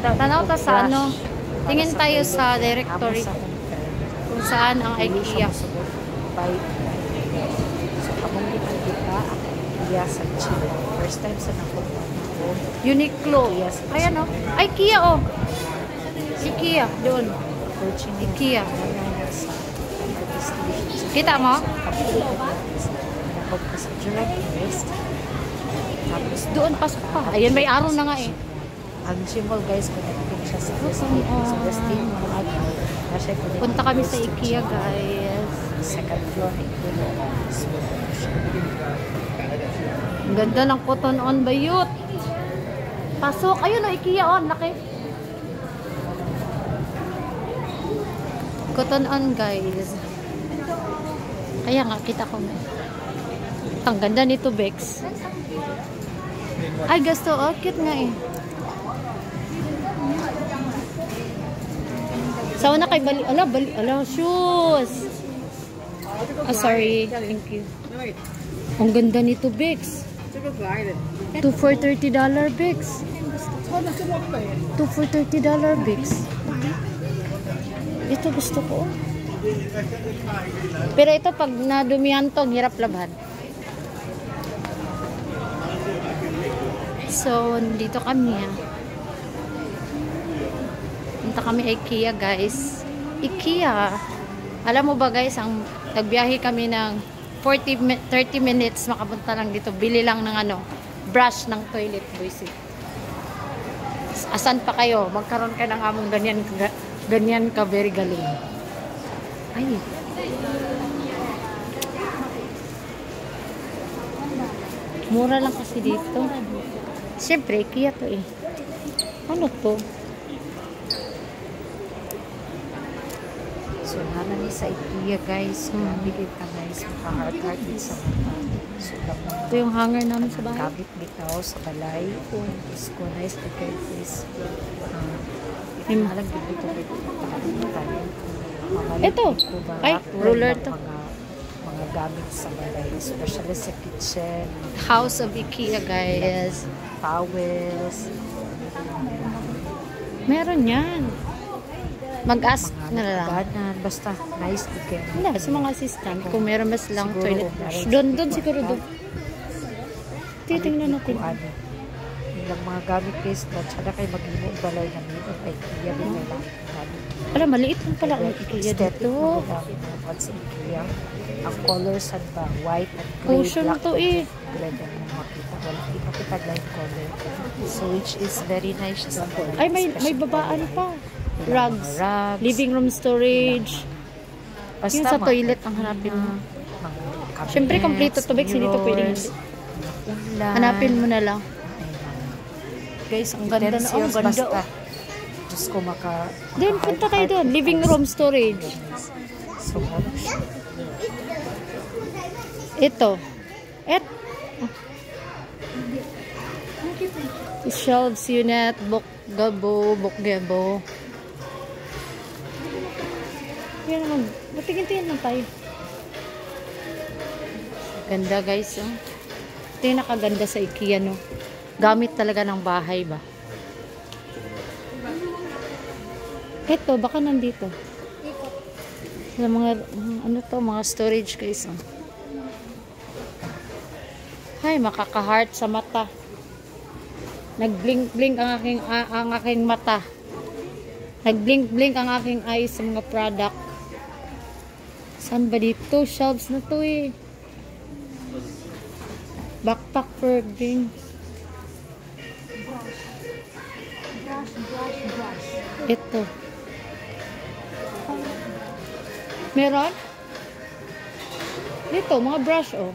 Tanaw ta sa ano. Tingin tayo sa directory kung saan ang IKEA. So, kamong kita ang IKEA sa Chile. First time sa napunta ko. Uniqlo. Ayan o. IKEA o. IKEA. Doon. IKEA. Kita mo? Tapos doon pasok pa. Ayan, may araw na nga eh. Ang symbol guys, connecting siya sa Westin. Sa Westin, punta kami sa IKEA guys. Second floor, IKEA. Ang ganda ng cotton on bayot. Pasok. Ayun o, IKEA on. Laki. Cotton on guys. Kaya nga, kita ko na. Ang ganda nito, Bex. Ay, gusto. Oh, cute nga eh. Sawa na kay Bali. Ala, Bali. Ala, shoes. Ah, sorry. Thank you. Ang ganda nito, Bex. 2 for $30, Bex. 2 for $30, Bex. Ito gusto ko. Pero ito, pag nadumihan to, hirap labhan. So, dito kami. Punta kami IKEA, guys. IKEA. Alam mo ba, guys, ang nagbiyahe kami ng 30 minutes, makapunta lang dito. Bili lang ng ano, brush ng toilet, boys. Asan pa kayo? Magkaroon ka ng among ganyan ka very galing. Ay. Mura lang kasi dito. Siyempre, IKEA to eh. Ano to? So, naman ni sa IKEA guys. Bigit ka guys. Maka-heart-heart din sa mata. So, ito yung hanger namin sa bahay. Kabit bitaw sa balay. Is ko nice to care this. Halag dito. Ito. Ay, ruler to. Mga gamit sa balay. Especially sa kitchen. House of IKEA guys. Towels. Meron yan. Mag-ask na lang. Ganan. Basta nice to care. Wala, sa mga assistant. Kung meron mas lang toilet brush. Doon siguro doon. Titingnan natin. Yung mga gamit guys. Tsada kayo mag-imong balay na nito. IKEA din na lang. Alam, maliit lang pala ang IKEA dito. Sa IKEA. Ang colors at ba? White and gray. Ocean na to eh. Red ang makita. Wala kita light color. So which is very nice. Ay, may babaan pa. Rugs. Living room storage. Yung sa toilet ang hanapin mo. Siyempre, kompleto to, Bex. Hindi to pwedeng hindi. Hanapin mo na lang. Guys, ang ganda na. Ang ganda. Diyos ko Then, punta tayo doon. Living room storage. So, ito. Shelves unit. Bokgebo. Yan naman. Matigin-tingin lang tayo. Ganda guys. Oh. Ito yung nakaganda sa IKEA, no? Gamit talaga ng bahay ba? Ito, baka nandito. Sa mga, ano to, mga storage guys. Oh. Ay, makaka-heart sa mata. Nag-blink-blink ang aking mata. Nag-blink-blink ang aking eyes sa mga product. Saan ba dito? Shelves na to eh. Backpack for green. Ito. Meron? Dito, mga brush oh.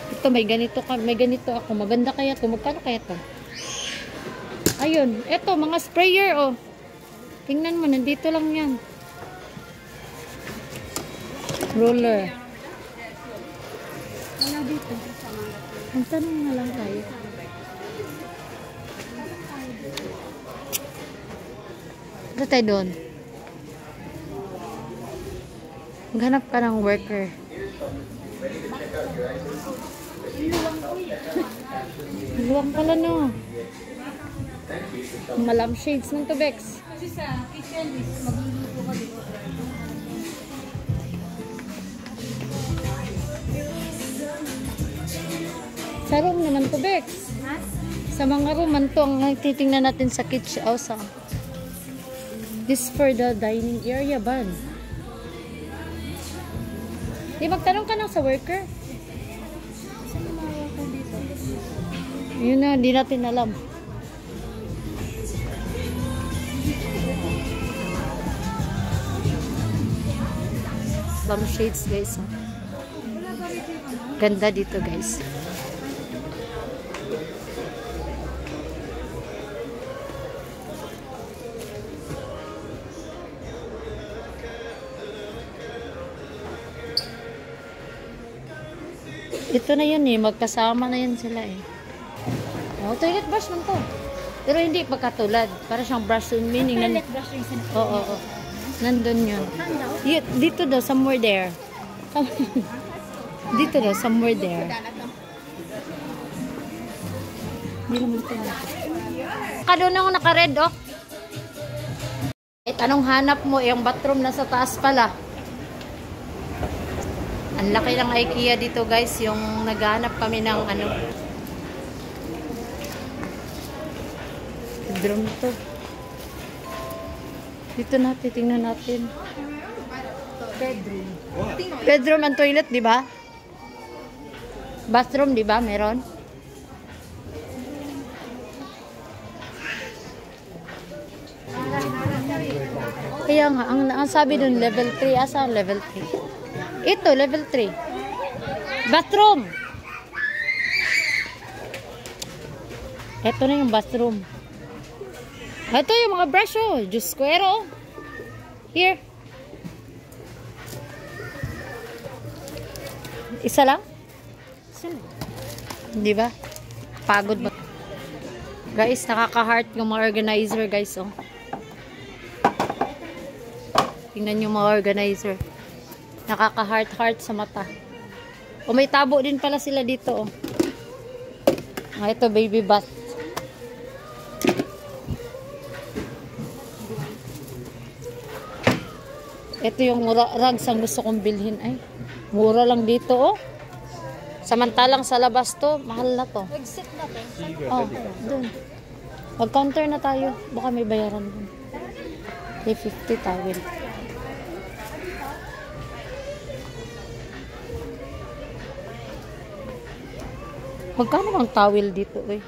Ito, may ganito ako. Maganda kaya ito. Magkano kaya ito? Ayun. Ito, mga sprayer oh. Tingnan mo, nandito lang yan. Roller. Ano dito? Ang tanong na lang tayo. Ito tayo doon. Maghanap ka ng worker. Luwang pala no. Malam shades ng Bex. Kasi sa kitchen is magluluto ka dito. Sa room naman Bex. Ha? Sa mga room man to ang titingnan natin sa kitchen. Oh, sa this for the dining area ba? Di magtanong ka lang sa worker. Saan yung mga worker dito? Yun na, di natin alam. Plum shades guys. Oh. Ganda dito guys. Ito na yun eh, magkasama na yun sila eh. Oh, toilet brush man to. Pero hindi pagkatulad. Para siyang brush yun, meaning Toilet brush yung sinasabit. Oo. Nandun yun. Dito daw, somewhere there. Dito daw, somewhere there. Hindi naman ito. Doon ako naka-red, oh. Anong hanap mo? Yung bathroom nasa taas pala. Ang laki ng IKEA dito, guys. Yung naghahanap kami ng ano. Bedroom to. Dito na, titingnan natin. Bedroom. Bedroom and toilet, di ba? Bathroom, di ba? Meron? Kaya nga, ang sabi dun, level 3. Asa ang level 3? Ito, level 3. Bathroom! Ito na yung bathroom. Ito yung mga brush, oh. Diyos ko, oh. Here. Isa lang? Di ba? Pagod ba? Guys, nakaka-heart yung mga organizer, guys, oh. Tingnan yung mga organizer. Nakaka-heart sa mata. O may tabo din pala sila dito, oh. Ito, baby bath. Ito yung rugs ang gusto kong bilhin. Ay, mura lang dito, oh. Samantalang sa labas to, mahal na to. Exit na to. Oh, dun. Mag-counter na tayo. Baka may bayaran dun. 350 towel. Magkano bang towel dito, eh?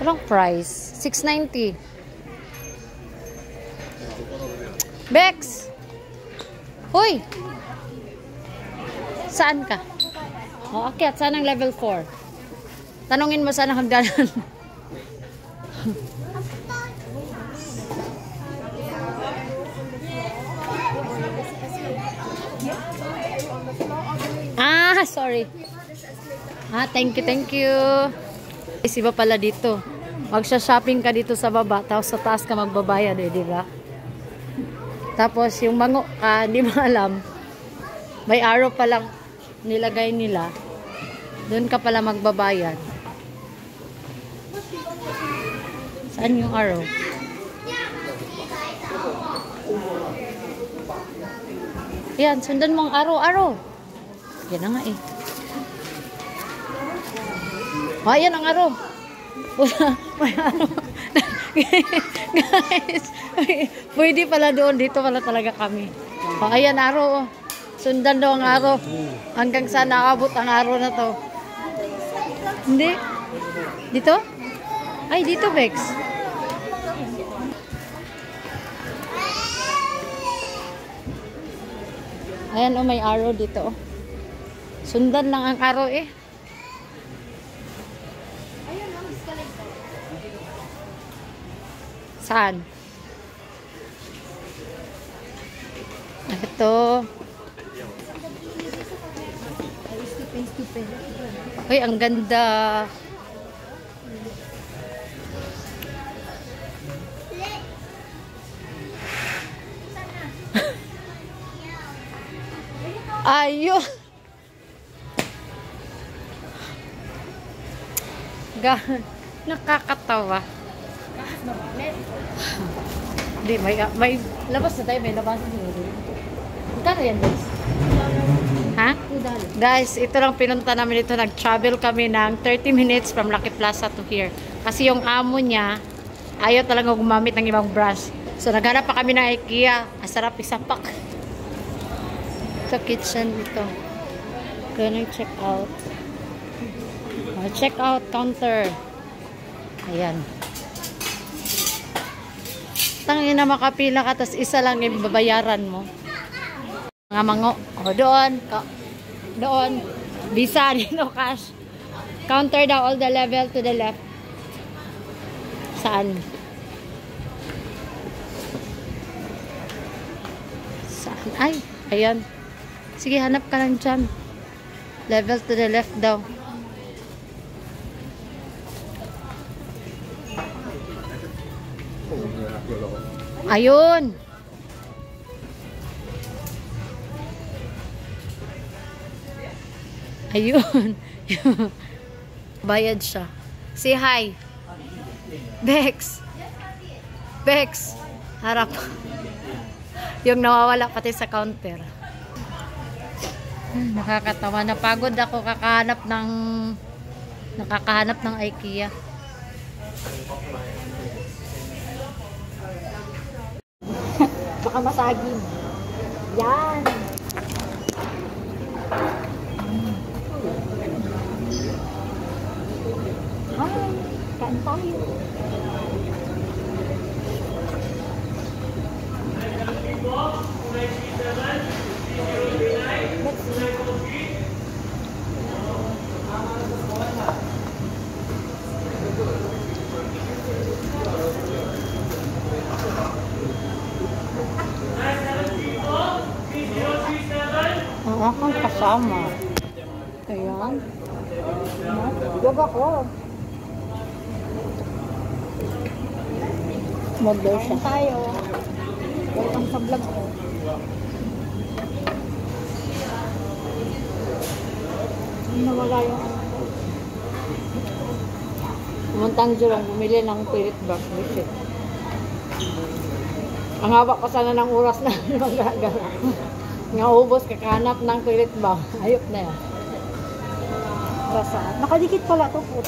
Walang price. 690. Bex! Hoy! Saan ka? O, akyat. Saan ang level 4? Tanungin mo saan ang hagdanan. Sorry. Thank you, thank you. Iba pala dito. Magsha-shopping ka dito sa baba, tapos sa taas ka magbabayad, eh, di ba? Tapos yung mango ka, hindi mo alam. May arrow pa lang nilagay nila. Doon ka pala magbabayad. Saan yung arrow? Yan, sundan mo ang arrow. Yan na nga eh. Ayan ang arrow. May arrow. Guys, pwede pala doon. Dito pala talaga kami. Ayan arrow. Sundan daw ang arrow. Hanggang saan nakabot ang arrow na to. Hindi. Dito? Ay, dito, Bex. Ayan, oh, may arrow dito. Sundan lang ang arrow, eh. Saan? Ito. Uy, ang ganda. Ayun. Nakakatawa. Hindi, may labas na tayo, may labas na tayo. Magkano yan, guys? Ha? Guys, ito lang pinunta namin ito. Nag-travel kami ng 30 minutes from Lucky Plaza to here. Kasi yung amo niya, ayaw talaga gumamit ng ibang brush. So, naghanap pa kami ng IKEA. Masarap isapak. Ito, kitchen ito. Gonna check out. Check out counter. Ayan. Tangin na makapila ka, tapos isa lang yung babayaran mo. Mga mango. O, doon. Doon. Visa rin o cash. Counter daw all the level to the left. Saan? Saan? Ay, ayan. Sige, hanap ka lang dyan. Level to the left daw. Ayun. Ayun. Bayad siya. Say hi. Bex. Bex. Harap. Yung nawawala pati sa counter. Nakakatawa. Napagod ako nakakahanap ng IKEA. Baka masagin. Yan. Hi. Kain tayo. Ang akong kasama. Ayan. Huwag ako. Model siya. Tayo. Welcome sa vlog ko. Nawala yung Pumunta Jurong, bumili ng pilit bag. Ang haba pa sana ng oras na magagala. Nga ubos, kakahanap ng toilet bag. Ayop na yan. Basa. Nakadikit pala ito po.